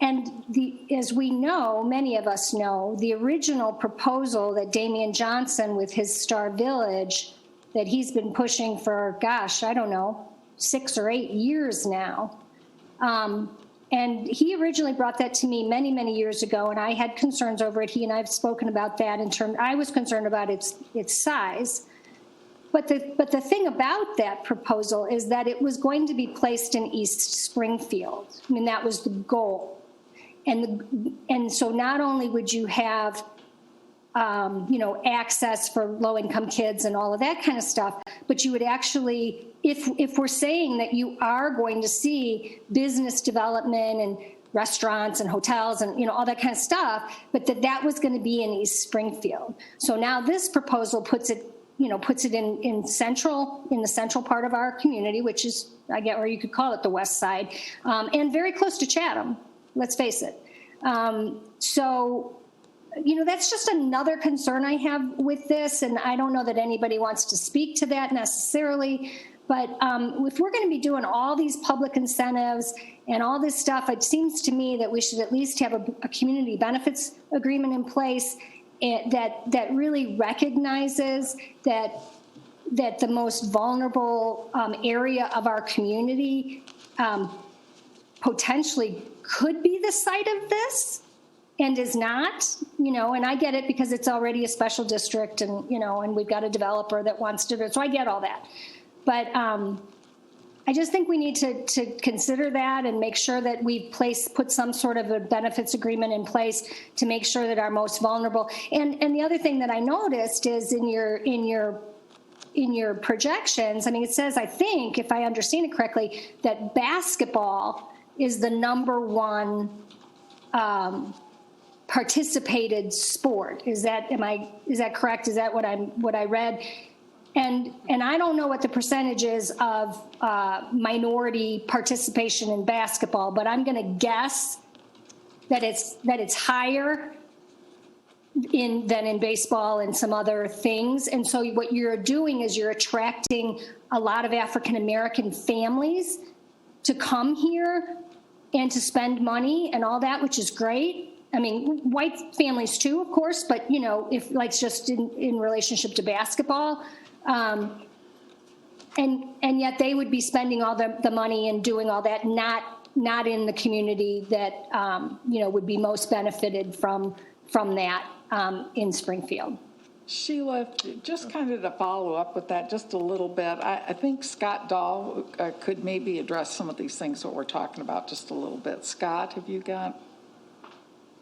And as we know, many of us know, the original proposal that Damian Johnson with his Star Village that he's been pushing for, 6 or 8 years now. And he originally brought that to me many, many years ago, and I had concerns over it. He and I have spoken about that I was concerned about its size. But the thing about that proposal is that it was going to be placed in East Springfield. I mean, that was the goal. And so not only would you have access for low-income kids and all of that kind of stuff, but you would actually, if we're saying that you are going to see business development and restaurants and hotels and, all that kind of stuff, but that was going to be in East Springfield. So now this proposal puts it in the central part of our community, which is, or you could call it the west side, and very close to Chatham, let's face it. That's just another concern I have with this, and I don't know that anybody wants to speak to that necessarily, but if we're going to be doing all these public incentives and all this stuff, it seems to me that we should at least have a community benefits agreement in place that really recognizes that the most vulnerable area of our community potentially could be the site of this. And is not, and I get it because it's already a special district and, and we've got a developer that wants to do it. So I get all that. But I just think we need to consider that and make sure that we put some sort of a benefits agreement in place to make sure that our most vulnerable. And the other thing that I noticed is in your projections, it says, I think, if I understand it correctly, that basketball is the number one participated sport. Is that correct? Is that what I read? And I don't know what the percentage is of minority participation in basketball, but I'm going to guess that it's higher than in baseball and some other things. And so what you're doing is you're attracting a lot of African American families to come here and to spend money and all that, which is great. White families too, of course, but if just in relationship to basketball, and yet they would be spending all the money and doing all that, not in the community that would be most benefited from that in Springfield. Sheila, just kind of to follow up with that just a little bit, I think Scott Dahl could maybe address some of these things that we're talking about just a little bit. Scott, have you got?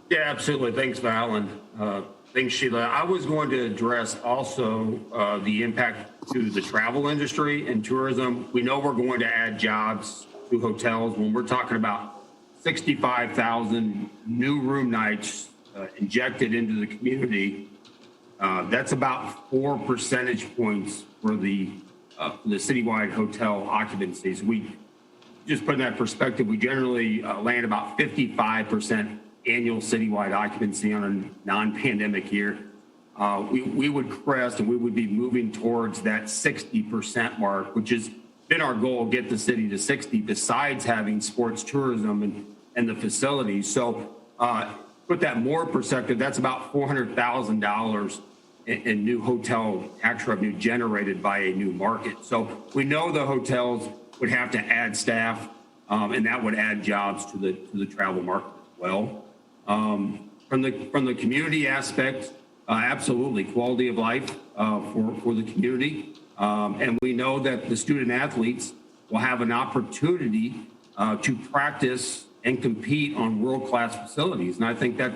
Yeah, absolutely. Thanks, Val, and thanks, Sheila. I was going to address also the impact to the travel industry and tourism. We know we're going to add jobs to hotels. When we're talking about 65,000 new room nights injected into the community. That's about 4 percentage points for the citywide hotel occupancies. We just put in that perspective, we generally land about 55% annual citywide occupancy on a non-pandemic year. We would crest and we would be moving towards that 60% mark, which has been our goal, get the city to 60, besides having sports tourism and the facilities. So put that more perspective, that's about $400,000 in new hotel tax revenue generated by a new market. So we know the hotels would have to add staff, and that would add jobs to the travel market as well. From the community aspect, absolutely quality of life for the community, and we know that the student athletes will have an opportunity to practice and compete on world-class facilities. And I think that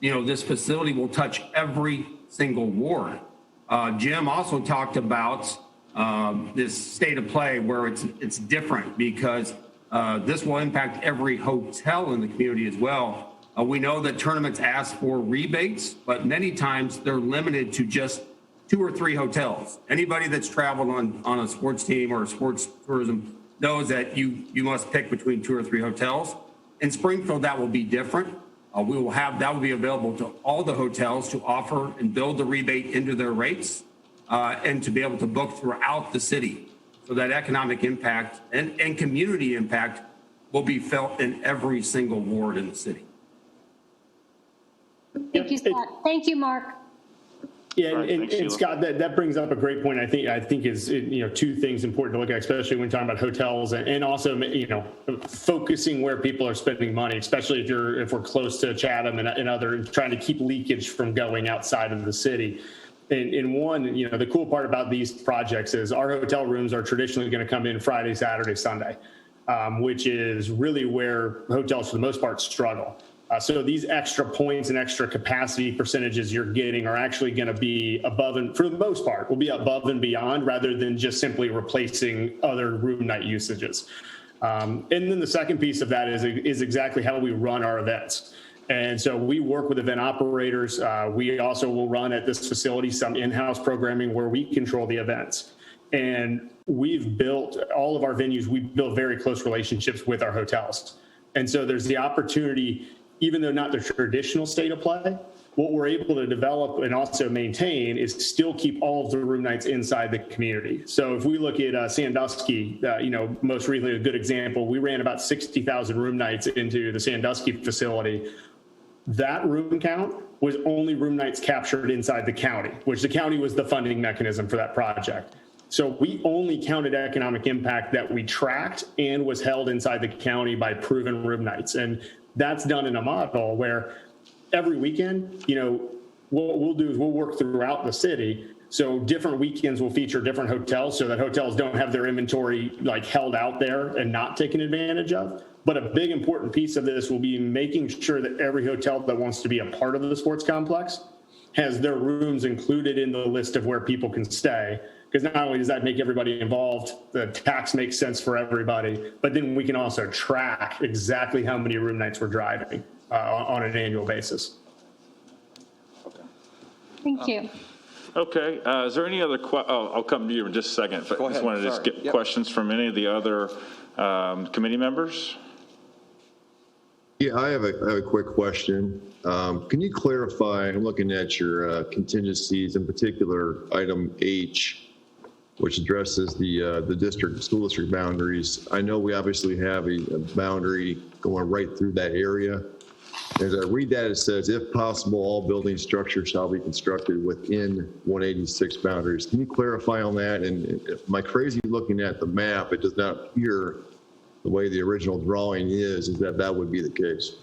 this facility will touch every single ward. Jim also talked about this state of play where it's different because this will impact every hotel in the community as well. We know that tournaments ask for rebates, but many times they're limited to just 2 or 3 hotels. Anybody that's traveled on a sports team or a sports tourism knows that you must pick between 2 or 3 hotels. In Springfield, that will be different. That will be available to all the hotels to offer and build the rebate into their rates and to be able to book throughout the city. So that economic impact and community impact will be felt in every single ward in the city. Thank you, Scott. Thank you, Mark. Yeah, Right, and thanks, Sheila. Scott, that brings up a great point. I think is 2 things important to look at, especially when talking about hotels and also focusing where people are spending money, especially if we're close to Chatham and other, trying to keep leakage from going outside of the city. And one, the cool part about these projects is our hotel rooms are traditionally going to come in Friday, Saturday, Sunday, which is really where hotels for the most part struggle. So these extra points and extra capacity percentages you're getting are actually going to be above and, for the most part, will be above and beyond rather than just simply replacing other room night usages. And then the second piece of that is exactly how we run our events. And so we work with event operators. We also will run at this facility some in-house programming where we control the events. And we've built all of our venues, we build very close relationships with our hotels. And so there's the opportunity, even though not the traditional state of play, what we're able to develop and also maintain is still keep all of the room nights inside the community. So if we look at Sandusky, most recently a good example, we ran about 60,000 room nights into the Sandusky facility. That room count was only room nights captured inside the county, which the county was the funding mechanism for that project. So we only counted economic impact that we tracked and was held inside the county by proven room nights. And that's done in a model where every weekend, what we'll do is we'll work throughout the city. So different weekends will feature different hotels so that hotels don't have their inventory held out there and not taken advantage of. But a big important piece of this will be making sure that every hotel that wants to be a part of the sports complex has their rooms included in the list of where people can stay. Because not only does that make everybody involved, the tax makes sense for everybody, but then we can also track exactly how many room nights we're driving on an annual basis. Thank you. Okay, is there any other I'll come to you in just a second. But Go I just ahead. wanted to Sorry. get questions from any of the other committee members. Yeah, I have a quick question. Can you clarify, I'm looking at your contingencies, in particular, item H, which addresses the school district boundaries. I know we obviously have a boundary going right through that area. As I read that, it says, if possible, all building structures shall be constructed within 186 boundaries. Can you clarify on that? And am I crazy looking at the map? It does not appear the way the original drawing is that would be the case.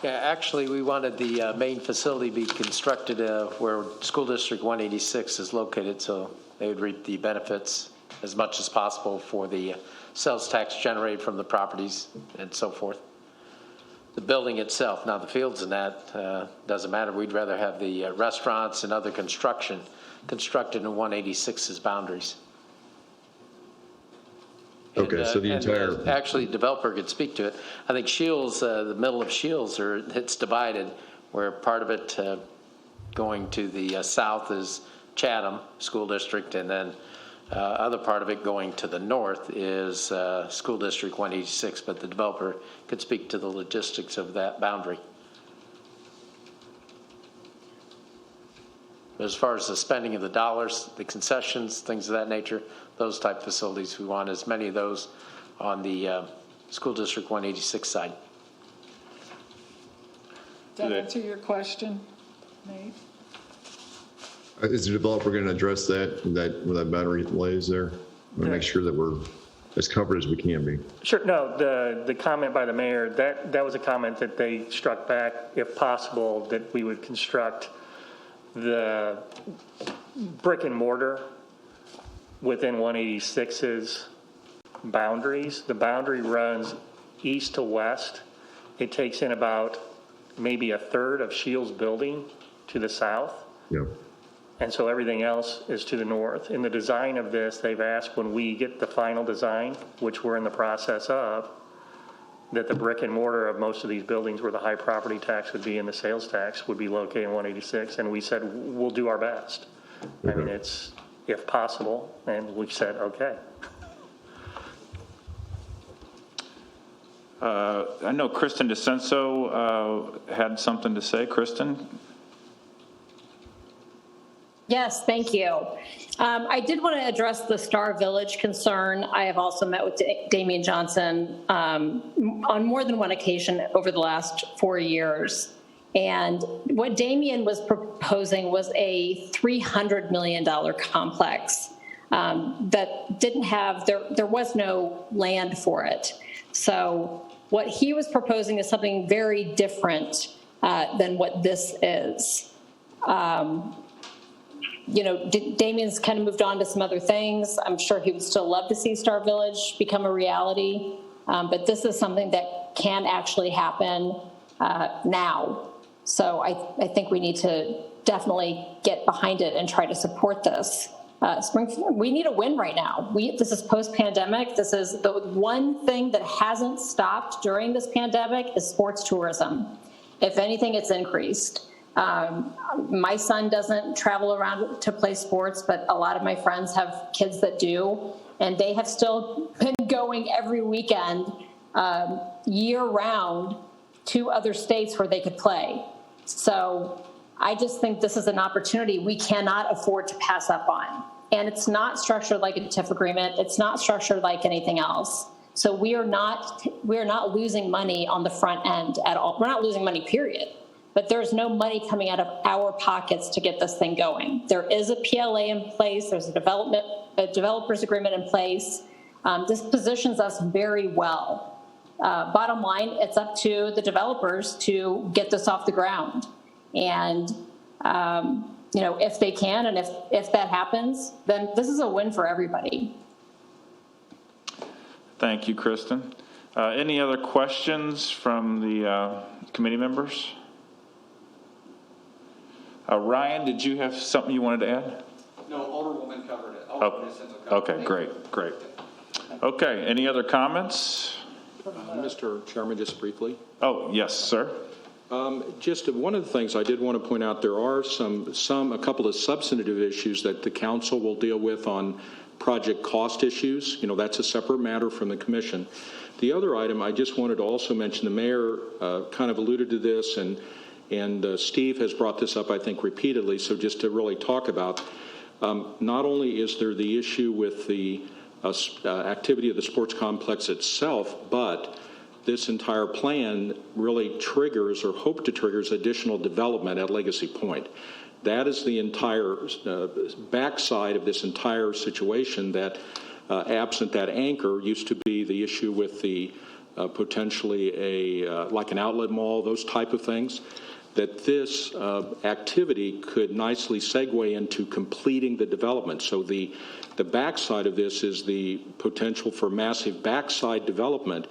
Yeah, actually, we wanted the main facility be constructed where School District 186 is located, so they would reap the benefits as much as possible for the sales tax generated from the properties and so forth. the building itself. Now, the fields and that doesn't matter. We'd rather have the restaurants and other construction constructed in 186's boundaries. Okay, so the entire. Actually, developer could speak to it. I think Shields, the middle of Shields, it's divided, where part of it going to the south is Chatham School District, and then other part of it going to the north is School District 186, but the developer could speak to the logistics of that boundary. As far as the spending of the dollars, the concessions, things of that nature, those type facilities, we want as many of those on the School District 186 side. Does that answer your question, Nate? Is the developer going to address that when that boundary lays there? Or make sure that we're as covered as we can be? Sure. No, the comment by the mayor, that was a comment that they struck back, if possible, that we would construct the brick and mortar within 186's boundaries. The boundary runs east to west. It takes in about maybe a third of Shields building to the south. Yeah. And so everything else is to the north. In the design of this, they've asked when we get the final design, which we're in the process of, that the brick and mortar of most of these buildings where the high property tax would be and the sales tax would be located in 186. And we said, we'll do our best. I mean, it's, if possible, and we said, okay. I know Kristen DeCenso had something to say. Kristen? Yes, thank you. I did want to address the Star Village concern. I have also met with Damian Johnson on more than one occasion over the last 4 years. And what Damian was proposing was a $300 million complex that didn't have, there was no land for it. So what he was proposing is something very different than what this is. You know, Damien's kind of moved on to some other things. I'm sure he would still love to see Star Village become a reality, but this is something that can actually happen now. So I think we need to definitely get behind it and try to support this. Springfield, we need a win right now. This is post-pandemic. This is the one thing that hasn't stopped during this pandemic is sports tourism. If anything, it's increased. My son doesn't travel around to play sports, but a lot of my friends have kids that do, and they have still been going every weekend, year-round, to other states where they could play. So I just think this is an opportunity we cannot afford to pass up on. And it's not structured like a TIF agreement. It's not structured like anything else. So we are not losing money on the front end at all. We're not losing money, period. But there's no money coming out of our pockets to get this thing going. There is a PLA in place. There's a developers agreement in place. This positions us very well. Bottom line, it's up to the developers to get this off the ground. And, you know, if they can, and if that happens, then this is a win for everybody. Thank you, Kristen. Any other questions from the committee members? Ryan, did you have something you wanted to add? No, Alderwoman covered it. Okay, great. Okay, any other comments? Mr. Chairman, just briefly. Oh, yes, sir. Just one of the things I did want to point out, there are a couple of substantive issues that the council will deal with on project cost issues. You know, that's a separate matter from the commission. The other item I just wanted to also mention, the mayor kind of alluded to this, and Steve has brought this up, I think, repeatedly. So just to really talk about, not only is there the issue with the activity of the sports complex itself, but this entire plan really triggers or hope to triggers additional development at Legacy Point. That is the entire backside of this entire situation that, absent that anchor, used to be the issue with the potentially like an outlet mall, those type of things, that this activity could nicely segue into completing the development. So the backside of this is the potential for massive backside development,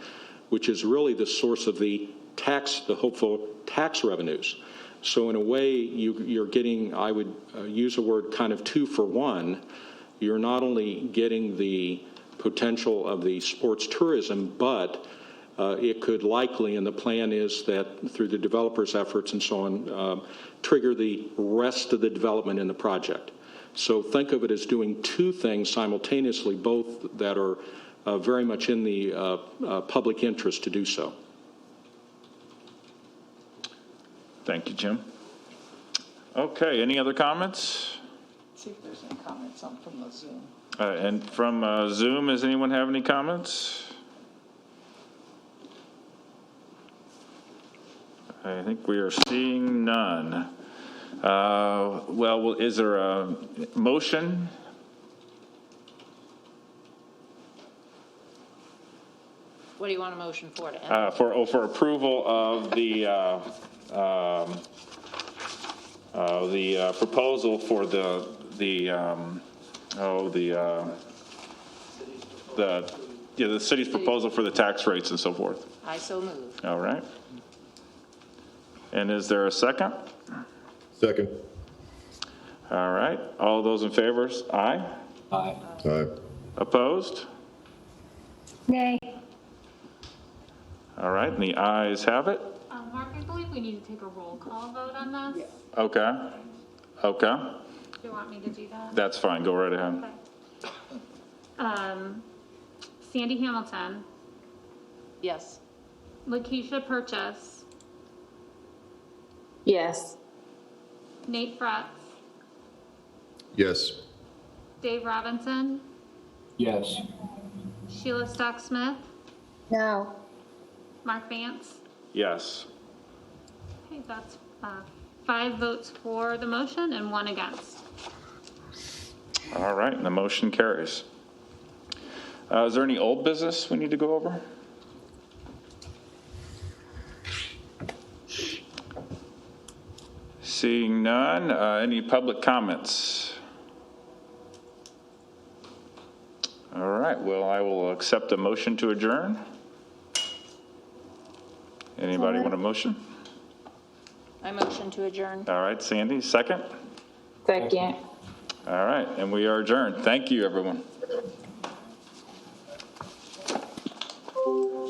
which is really the source of the the hopeful tax revenues. So in a way, you're getting, I would use a word kind of 2 for 1. You're not only getting the potential of the sports tourism, but it could likely, and the plan is that through the developers' efforts and so on, trigger the rest of the development in the project. So think of it as doing 2 things simultaneously, both that are very much in the public interest to do so. Thank you, Jim. Okay, any other comments? See if there's any comments on from the Zoom. And from Zoom, does anyone have any comments? I think we are seeing none. Well, is there a motion? What do you want a motion for to end? For approval of the proposal for the city's proposal for the tax rates and so forth. I so move. All right. And is there a second? Second. All right. All those in favor? Aye. Aye. Aye. Opposed? Nay. All right. And the ayes have it. Mark, I believe we need to take a roll call vote on this. Okay. Okay. Do you want me to do that? That's fine. Go right ahead. Okay. Sandy Hamilton, Yes. Lakeisha Purchase, Yes. Nate Fretz, Yes. Dave Robinson, Yes. Sheila Stock-Smith, No. Mark Vance. Yes. Okay, that's 5 votes for the motion and 1 against. All right. And the motion carries. Is there any old business we need to go over? Seeing none, any public comments? All right, well, I will accept a motion to adjourn. Anybody want a motion? I motion to adjourn. All right, Sandy, second? Second. All right, and we are adjourned. Thank you, everyone.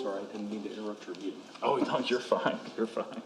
Sorry, I didn't mean to interrupt your meeting. Oh, no, you're fine. You're fine.